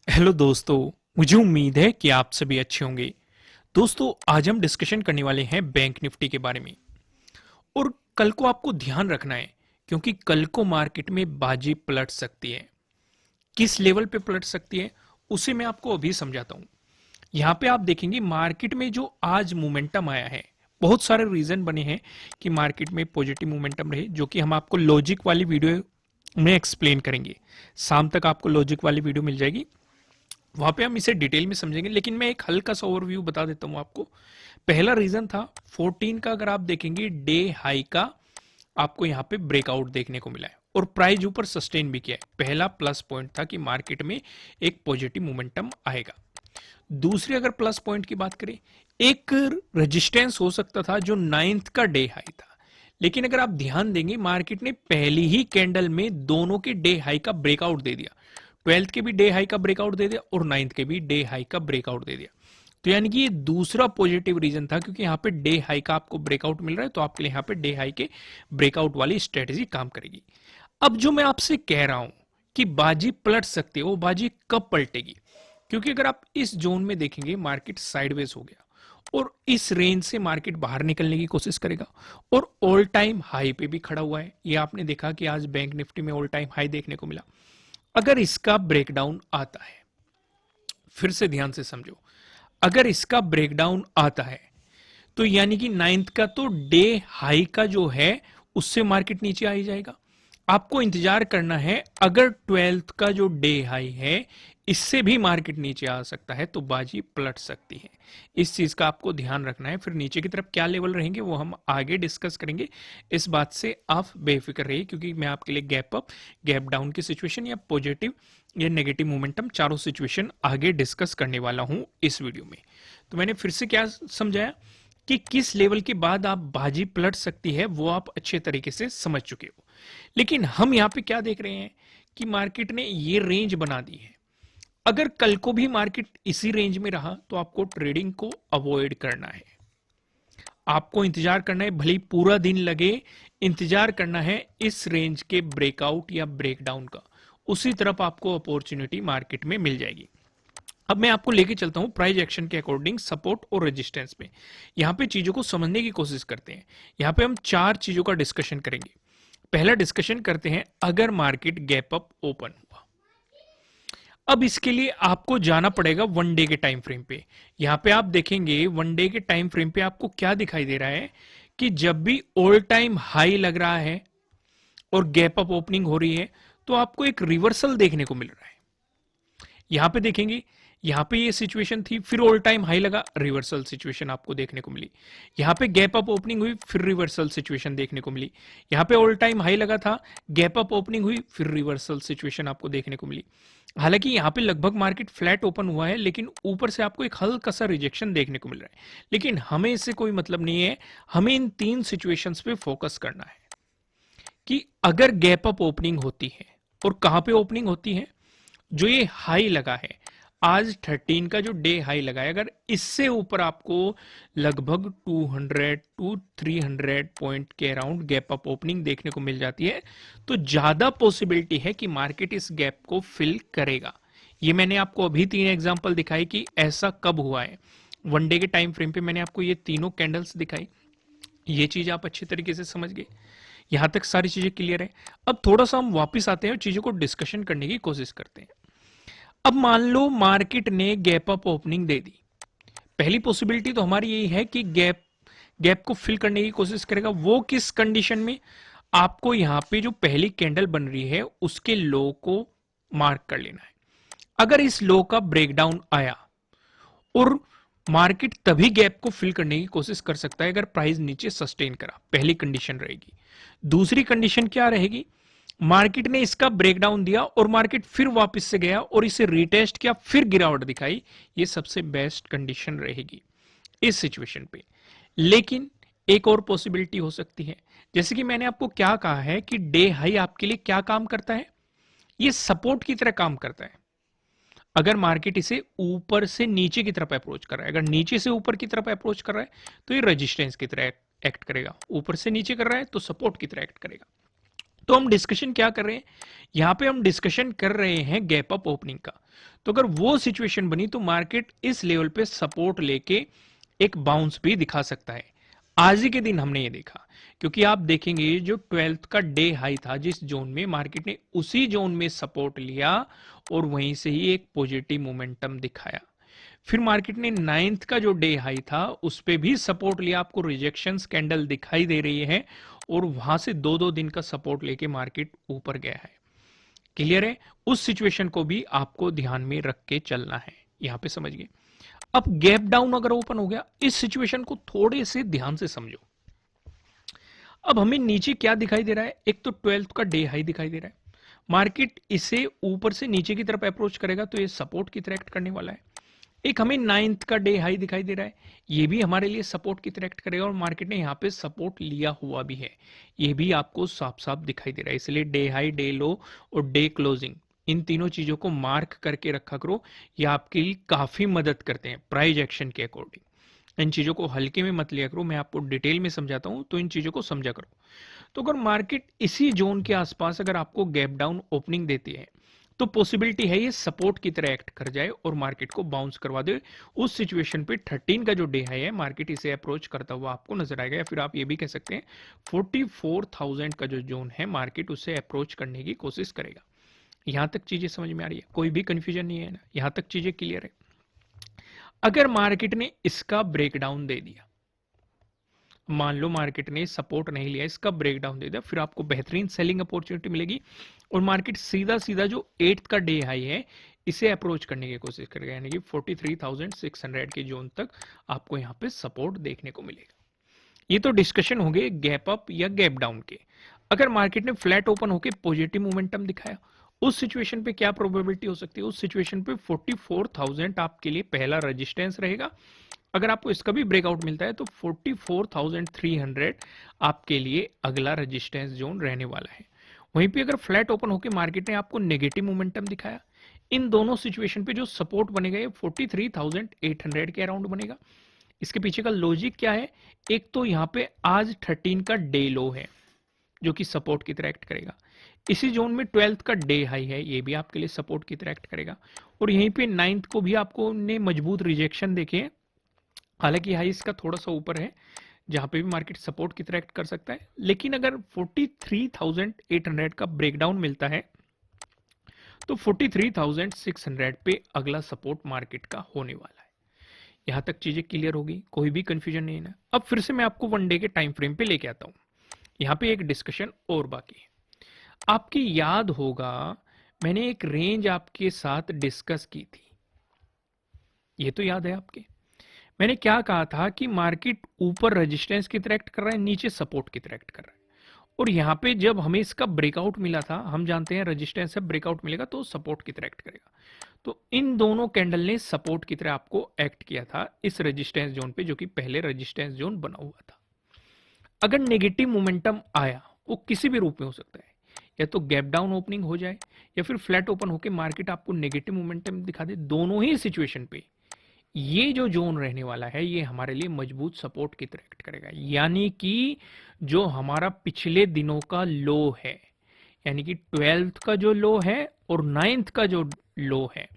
Hello दोस्तों। मुझे उम्मीद है कि आप सभी अच्छे होंगे। दोस्तों, आज हम डिस्कशन करने वाले हैं बैंक निफ्टी के बारे में। और कल को आपको ध्यान रखना है, क्योंकि कल को मार्केट में बाजी पलट सकती है। किस लेवल पे पलट सकती है उसे मैं आपको अभी समझाता हूं। यहाँ पे आप देखेंगे मार्केट में जो आज मोमेंटम आया है, बहुत सारे रीजन बने हैं कि मार्केट में पॉजिटिव मोमेंटम रहे, जो कि हम आपको लॉजिक वाली वीडियो में एक्सप्लेन करेंगे। शाम तक आपको लॉजिक वाली वीडियो मिल जाएगी, वहां पे हम इसे डिटेल में समझेंगे। लेकिन मैं एक हल्का सा ओवरव्यू बता देता हूं आपको। पहला रीजन था 14 का, अगर आप देखेंगे डे हाई का आपको यहां पे ब्रेकआउट देखने को मिला है और प्राइस ऊपर सस्टेन भी किया है। पहला प्लस पॉइंट था कि मार्केट में एक पॉजिटिव मोमेंटम आएगा। दूसरी अगर प्लस पॉइंट की बात करें, एक रेजिस्टेंस हो सकता था जो 9th का डे हाई था। लेकिन अगर आप ध्यान देंगे मार्केट ने पहली ही कैंडल में दोनों के डे हाई का ब्रेकआउट दे दिया। 12th के भी डे हाई का ब्रेकआउट दे दिया और 9th के भी डे हाई का ब्रेकआउट दे दिया। तो यानी कि ये दूसरा पॉजिटिव रीजन था, क्योंकि यहाँ पे डे हाई का आपको ब्रेकआउट मिल रहा है, तो आपके लिए यहाँ पे डे हाई के ब्रेकआउट वाली स्ट्रेटेजी काम करेगी। अब जो मैं आपसे कह रहा हूं कि बाजी पलट सकती है, वो बाजी कब पलटेगी? क्योंकि अगर आप इस जोन में देखेंगे मार्केट साइडवेज हो गया और इस रेंज से मार्केट बाहर निकलने की कोशिश करेगा और ऑल टाइम हाई पे भी खड़ा हुआ है। ये आपने देखा कि आज बैंक निफ्टी में ऑल टाइम हाई देखने को मिला। अगर इसका ब्रेकडाउन आता है, फिर से ध्यान से समझो, अगर इसका ब्रेकडाउन आता है तो यानी कि 9th का तो डे हाई का जो है उससे मार्केट नीचे आ ही जाएगा। आपको इंतजार करना है, अगर 12th का जो डे हाई है इससे भी मार्केट नीचे आ सकता है तो बाजी पलट सकती है। इस चीज का आपको ध्यान रखना है। फिर नीचे की तरफ क्या लेवल रहेंगे वो हम आगे डिस्कस करेंगे। इस बात से आप बेफिक्र रहिए, क्योंकि मैं आपके लिए गैप अप गैप डाउन की सिचुएशन या पॉजिटिव या नेगेटिव मोमेंटम चारों सिचुएशन आगे डिस्कस करने वाला हूं इस वीडियो में। तो मैंने फिर से क्या समझाया कि किस लेवल के बाद आप बाजी पलट सकती है, वो आप अच्छे तरीके से समझ चुके हो। लेकिन हम यहां पे क्या देख रहे हैं कि मार्केट ने ये रेंज बना दी है। अगर कल को भी मार्केट इसी रेंज में रहा तो आपको ट्रेडिंग को अवॉइड करना है। आपको इंतजार करना है, भले ही पूरा दिन लगे, इंतजार करना है इस रेंज के ब्रेकआउट या ब्रेकडाउन का। उसी तरफ आपको अपॉर्चुनिटी मार्केट में मिल जाएगी। अब मैं आपको लेके चलता हूं प्राइस एक्शन के अकॉर्डिंग सपोर्ट और रेजिस्टेंस पे। यहां पे चीजों को समझने की कोशिश करते हैं। यहां पे हम चार चीजों का डिस्कशन करेंगे। पहला डिस्कशन करते हैं, अगर मार्केट गैप अप ओपन हुआ। अब इसके लिए आपको जाना पड़ेगा वन डे के टाइम फ्रेम पे। यहां पे आप देखेंगे वन डे के टाइम फ्रेम पे आपको क्या दिखाई दे रहा है कि जब भी ऑल टाइम हाई लग रहा है और गैप अप ओपनिंग हो रही है तो आपको एक रिवर्सल देखने को मिल रहा है। यहां पे देखेंगे, यहां पे ये सिचुएशन थी, फिर ऑल टाइम हाई लगा, रिवर्सल सिचुएशन आपको देखने को मिली। यहां पे गैप अप ओपनिंग हुई, फिर रिवर्सल सिचुएशन देखने को मिली। यहां पे ऑल टाइम हाई लगा था, गैप अप ओपनिंग हुई, फिर रिवर्सल सिचुएशन आपको देखने को मिली। हालांकि यहां पे लगभग मार्केट फ्लैट ओपन हुआ है, लेकिन ऊपर से आपको एक हल्का सा रिजेक्शन देखने को मिल रहा है। लेकिन हमें इससे कोई मतलब नहीं है। हमें इन तीन सिचुएशंस पे फोकस करना है कि अगर गैप अप ओपनिंग होती है, और कहां पे ओपनिंग होती है, जो ये हाई लगा है आज 13 का जो डे हाई लगा है, अगर इससे ऊपर आपको लगभग 200 टू 300 पॉइंट के अराउंड गैप अप ओपनिंग देखने को मिल जाती है, तो ज्यादा पॉसिबिलिटी है कि मार्केट इस गैप को फिल करेगा। ये मैंने आपको अभी तीन एग्जांपल दिखाई कि ऐसा कब हुआ है। वन डे के टाइम फ्रेम पे मैंने आपको ये तीनों कैंडल्स दिखाई। ये चीज आप अच्छे तरीके से समझ गए। यहां तक सारी चीजें क्लियर है। अब थोड़ा सा हम वापस आते हैं और चीजों को डिस्कशन करने की कोशिश करते हैं। अब मान लो मार्केट ने गैप अप ओपनिंग दे दी। पहली पॉसिबिलिटी तो हमारी यही है कि गैप गैप को फिल करने की कोशिश करेगा। वो किस कंडीशन में? आपको यहां पे जो पहली कैंडल बन रही है उसके लो को मार्क कर लेना है। अगर इस लो का ब्रेकडाउन आया और मार्केट तभी गैप को फिल करने की कोशिश कर सकता है अगर प्राइस नीचे सस्टेन करा, पहली कंडीशन रहेगी। दूसरी कंडीशन क्या रहेगी? मार्केट ने इसका ब्रेकडाउन दिया और मार्केट फिर वापस से गया और इसे रिटेस्ट किया, फिर गिरावट दिखाई। ये सबसे बेस्ट कंडीशन रहेगी इस सिचुएशन पे। लेकिन एक और पॉसिबिलिटी हो सकती है, जैसे कि मैंने आपको क्या कहा है कि डे हाई आपके लिए क्या काम करता है, ये सपोर्ट की तरह काम करता है। अगर मार्केट इसे ऊपर से नीचे की तरफ अप्रोच कर रहा है, अगर नीचे से ऊपर की तरफ अप्रोच कर रहा है तो ये रेजिस्टेंस की तरह एक्ट करेगा, ऊपर से नीचे कर रहा है तो सपोर्ट की तरह एक्ट करेगा। तो हम डिस्कशन क्या कर रहे हैं, यहां पे हम डिस्कशन कर रहे हैं गैप अप ओपनिंग का। तो अगर वो सिचुएशन बनी तो मार्केट इस लेवल पे सपोर्ट लेके एक बाउंस भी दिखा सकता है। आज ही के दिन हमने ये देखा, क्योंकि आप देखेंगे जो 12th का डे हाई था जिस जोन में, मार्केट ने उसी जोन में सपोर्ट लिया और वहीं से ही एक पॉजिटिव मोमेंटम दिखाया। फिर मार्केट ने 9th का जो डे हाई था उस पे भी सपोर्ट लिया, आपको रिजेक्शन कैंडल दिखाई दे रही है, और वहां से 2-2 दिन का सपोर्ट लेके मार्केट ऊपर गया है। क्लियर है, उस सिचुएशन को भी आपको ध्यान में रख के चलना है, यहां पे समझिए। अब गैप डाउन अगर ओपन हो गया, इस सिचुएशन को थोड़े से ध्यान से समझो। अब हमें नीचे क्या दिखाई दे रहा है, एक तो 12th का डे हाई दिखाई दे रहा है, मार्केट इसे ऊपर से नीचे की तरफ अप्रोच करेगा तो ये सपोर्ट की तरह एक्ट करने वाला है। एक हमें 9th का डे हाई दिखाई दे रहा है, ये भी हमारे लिए सपोर्ट की तरह एक्ट करेगा, और मार्केट ने यहाँ पे सपोर्ट लिया हुआ भी है, ये भी आपको साफ साफ दिखाई दे रहा है। इसलिए डे हाई, डे लो और डे क्लोजिंग, इन तीनों चीजों को मार्क करके रखा करो, ये आपके लिए काफी मदद करते हैं प्राइस एक्शन के अकॉर्डिंग। इन चीजों को हल्के में मत लिया करो, मैं आपको डिटेल में समझाता हूं, तो इन चीजों को समझा करो। तो अगर मार्केट इसी जोन के आसपास अगर आपको गैप डाउन ओपनिंग देती है तो पॉसिबिलिटी है ये सपोर्ट की तरह एक्ट कर जाए और मार्केट को बाउंस करवा दे। उस सिचुएशन पे 13 का जो डे हाई है, मार्केट इसे अप्रोच करता हुआ आपको नजर आएगा, या फिर आप ये भी कह सकते हैं 44,000 का जो जोन है, मार्केट उससे अप्रोच करने की कोशिश करेगा। यहां तक चीजें समझ में आ रही है, कोई भी कंफ्यूजन नहीं है ना, यहां तक चीजें क्लियर है। अगर मार्केट ने इसका ब्रेकडाउन दे दिया, मान लो मार्केट ने सपोर्ट नहीं लिया, इसका ब्रेकडाउन दे दिया, फिर आपको बेहतरीन सेलिंग अपॉर्चुनिटी मिलेगी और मार्केट सीधा सीधा जो 8th का डे हाई है इसे अप्रोच करने की कोशिश करेगा, यानी कि 43,600 के जोन तक आपको यहां पे सपोर्ट देखने को मिलेगा। ये तो डिस्कशन हो गए गैप अप या गैप डाउन के। अगर मार्केट ने फ्लैट ओपन होकर पॉजिटिव मोमेंटम दिखाया, उस सिचुएशन पे क्या प्रोबेबिलिटी हो सकती है, उस सिचुएशन पे 44,000 आपके लिए पहला रेजिस्टेंस रहेगा। अगर आपको इसका भी ब्रेकआउट मिलता है तो 44,300 आपके लिए अगला रेजिस्टेंस जोन रहने वाला है। वहीं पे अगर फ्लैट ओपन होकर मार्केट ने आपको नेगेटिव मोमेंटम दिखाया, इन दोनों सिचुएशन पे जो सपोर्ट बनेगा ये 43,800 के अराउंड बनेगा। इसके पीछे का लॉजिक क्या है, एक तो यहाँ पे आज 13 का डे लो है जो कि सपोर्ट की तरह एक्ट करेगा, इसी जोन में 12th का डे हाई है, ये भी आपके लिए सपोर्ट की तरह एक्ट करेगा, और यहीं पे 9th को भी आपको ने मजबूत रिजेक्शन देखे, हालांकि हाई इसका थोड़ा सा ऊपर है जहां पे भी मार्केट सपोर्ट की तरह एक्ट कर सकता है। लेकिन अगर 43,800 का ब्रेकडाउन मिलता है तो 43,600 पे अगला सपोर्ट मार्केट का होने वाला है। यहां तक चीजें क्लियर होगी, कोई भी कंफ्यूजन नहीं है ना। अब फिर से मैं आपको वन डे के टाइम फ्रेम पे लेके आता हूं, यहां पे एक डिस्कशन और बाकी है। आपकी याद होगा मैंने एक रेंज आपके साथ डिस्कस की थी, ये तो याद है आपके। मैंने क्या कहा था कि मार्केट ऊपर रेजिस्टेंस की तरह एक्ट कर रहा है, नीचे सपोर्ट की तरह एक्ट कर रहा है, और यहां पे जब हमें इसका ब्रेकआउट मिला था, हम जानते हैं रेजिस्टेंस से ब्रेकआउट मिलेगा तो सपोर्ट की तरह एक्ट करेगा, तो इन दोनों कैंडल ने सपोर्ट की तरह आपको एक्ट किया था इस रेजिस्टेंस जोन पे, जो कि पहले रेजिस्टेंस जोन बना हुआ था। अगर नेगेटिव मोमेंटम आया, वो किसी भी रूप में हो सकता है, या तो गैप डाउन ओपनिंग हो जाए या फिर फ्लैट ओपन होकर मार्केट आपको नेगेटिव मोमेंटम दिखा दे, दोनों ही सिचुएशन पे ये जो जोन रहने वाला है ये हमारे लिए मजबूत सपोर्ट की तरह एक्ट करेगा। यानी कि जो हमारा पिछले दिनों का लो है, यानी कि 12th का जो लो है और 9th का जो लो है,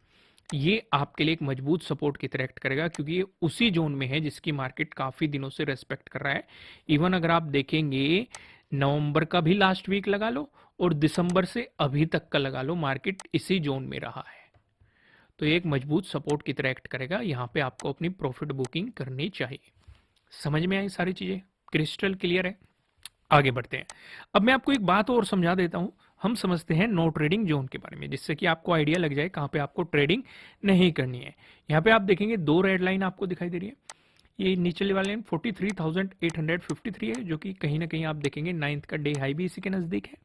ये आपके लिए एक मजबूत सपोर्ट की तरह एक्ट करेगा, क्योंकि ये उसी जोन में है जिसकी मार्केट काफी दिनों से रेस्पेक्ट कर रहा है। इवन अगर आप देखेंगे नवंबर का भी लास्ट वीक लगा लो और दिसंबर से अभी तक का लगा लो, मार्केट इसी जोन में रहा है, तो एक मजबूत सपोर्ट की तरह एक्ट करेगा। यहां पे आपको अपनी प्रॉफिट बुकिंग करनी चाहिए। समझ में आई सारी चीजें, क्रिस्टल क्लियर है। आगे बढ़ते हैं। अब मैं आपको एक बात और समझा देता हूं, हम समझते हैं नो ट्रेडिंग जोन के बारे में, जिससे कि आपको आइडिया लग जाए कहां पे आपको ट्रेडिंग नहीं करनी है। यहां पे आप देखेंगे दो रेड लाइन आपको दिखाई दे रही है, ये नीचे वाली लाइन 43,853 है, जो कि कहीं ना कहीं आप देखेंगे 9th का डे हाई भी इसी के नजदीक है।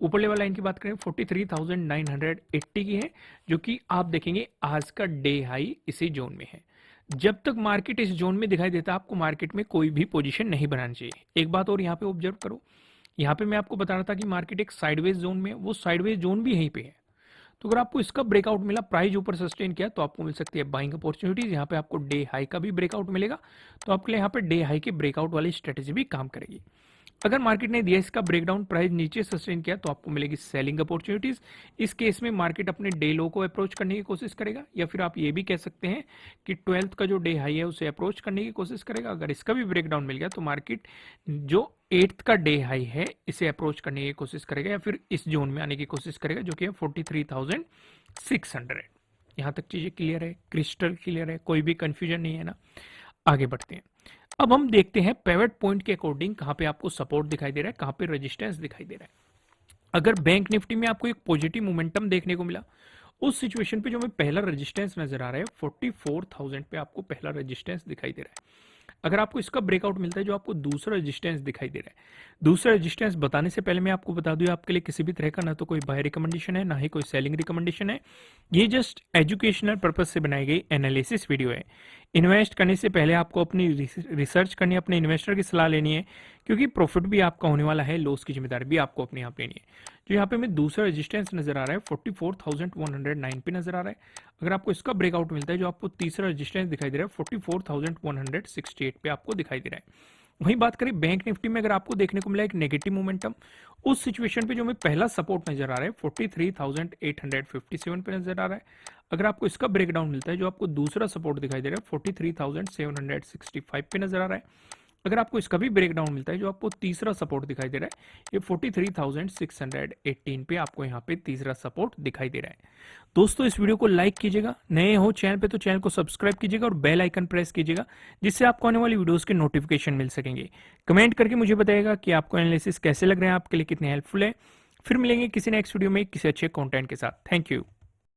ऊपर वाला लाइन की बात करें 43,980 की है, जो कि आप देखेंगे आज का डे हाई इसी जोन में है। जब तक मार्केट इस जोन में दिखाई देता है, आपको मार्केट में कोई भी पोजीशन नहीं बनानी चाहिए। एक बात और यहाँ पे ऑब्जर्व करो, यहाँ पे मैं आपको बता रहा था कि मार्केट एक साइडवेज जोन में, वो साइडवेज जोन भी यहीं पे है, तो अगर आपको इसका ब्रेकआउट मिला, प्राइस ऊपर सस्टेन किया, तो आपको मिल सकती है बाइंग अपॉर्चुनिटीज। यहाँ पे आपको डे हाई का भी ब्रेकआउट मिलेगा, तो आपके लिए यहाँ पे डे हाई के ब्रेकआउट वाली स्ट्रेटेजी भी काम करेगी। अगर मार्केट ने दिया इसका ब्रेकडाउन, प्राइस नीचे सस्टेन किया तो आपको मिलेगी सेलिंग अपॉर्चुनिटीज। इस केस में मार्केट अपने डे लो को अप्रोच करने की कोशिश करेगा, या फिर आप ये भी कह सकते हैं कि 12th का जो डे हाई है उसे अप्रोच करने की कोशिश करेगा। अगर इसका भी ब्रेकडाउन मिल गया तो मार्केट जो 8th का डे हाई है इसे अप्रोच करने की कोशिश करेगा, या फिर इस जोन में आने की कोशिश करेगा जो कि है 43,600। यहां तक चीजें क्लियर है, क्रिस्टल क्लियर है, कोई भी कंफ्यूजन नहीं है ना। आगे बढ़ते हैं। अब हम देखते हैं पिवट पॉइंट के अकॉर्डिंग कहां पे आपको सपोर्ट दिखाई दे रहा है, कहां पे रेजिस्टेंस दिखाई दे रहा है। अगर बैंक निफ्टी में आपको एक पॉजिटिव मोमेंटम देखने को मिला, उस सिचुएशन पे जो हमें पहला रेजिस्टेंस नजर आ रहा है 44,000 पे आपको पहला रेजिस्टेंस दिखाई दे रहा है। अगर आपको इसका ब्रेकआउट मिलता है जो आपको दूसरा रेजिस्टेंस दिखाई दे रहा है, दूसरा रेजिस्टेंस बताने से पहले मैं आपको बता दूं आपके लिए किसी भी तरह का ना तो कोई बाय रिकमेंडेशन है ना ही कोई सेलिंग रिकमेंडेशन है। ये जस्ट एजुकेशनल पर्पज से बनाई गई एनालिसिस वीडियो है। इन्वेस्ट करने से पहले आपको अपनी रिसर्च करनी है, अपने इन्वेस्टर की सलाह लेनी है, क्योंकि प्रॉफिट भी आपका होने वाला है, लॉस की जिम्मेदारी भी आपको अपने आप लेनी है। जो यहाँ पे हमें दूसरा रेजिस्टेंस नजर आ रहा है 44,109 पे नजर आ रहा है। अगर आपको इसका ब्रेकआउट मिलता है जो आपको तीसरा रेजिस्टेंस दिखाई दे रहा है 44,168 पे आपको दिखाई दे रहा है। वहीं बात करें बैंक निफ्टी में, अगर आपको देखने को मिला एक नेगेटिव मोमेंटम, उस सिचुएशन पे जो हमें पहला सपोर्ट नजर आ रहा है 43,857 पे नजर आ रहा है। अगर आपको इसका ब्रेकडाउन मिलता है जो आपको दूसरा सपोर्ट दिखाई दे रहा है 43,765 पे नजर आ रहा है। अगर आपको इसका भी ब्रेकडाउन मिलता है जो आपको तीसरा सपोर्ट दिखाई दे रहा है, ये 43,618 पे आपको यहाँ पे तीसरा सपोर्ट दिखाई दे रहा है। दोस्तों इस वीडियो को लाइक कीजिएगा, नए हो चैनल पे तो चैनल को सब्सक्राइब कीजिएगा और बेल आइकन प्रेस कीजिएगा, जिससे आपको आने वाली वीडियोस के नोटिफिकेशन मिल सकेंगे। कमेंट करके मुझे बताइएगा कि आपको एनालिसिस कैसे लग रहे हैं, आपके लिए कितने हेल्पफुल है। फिर मिलेंगे किसी नेक्स्ट वीडियो में किसी अच्छे कंटेंट के साथ। Thank you.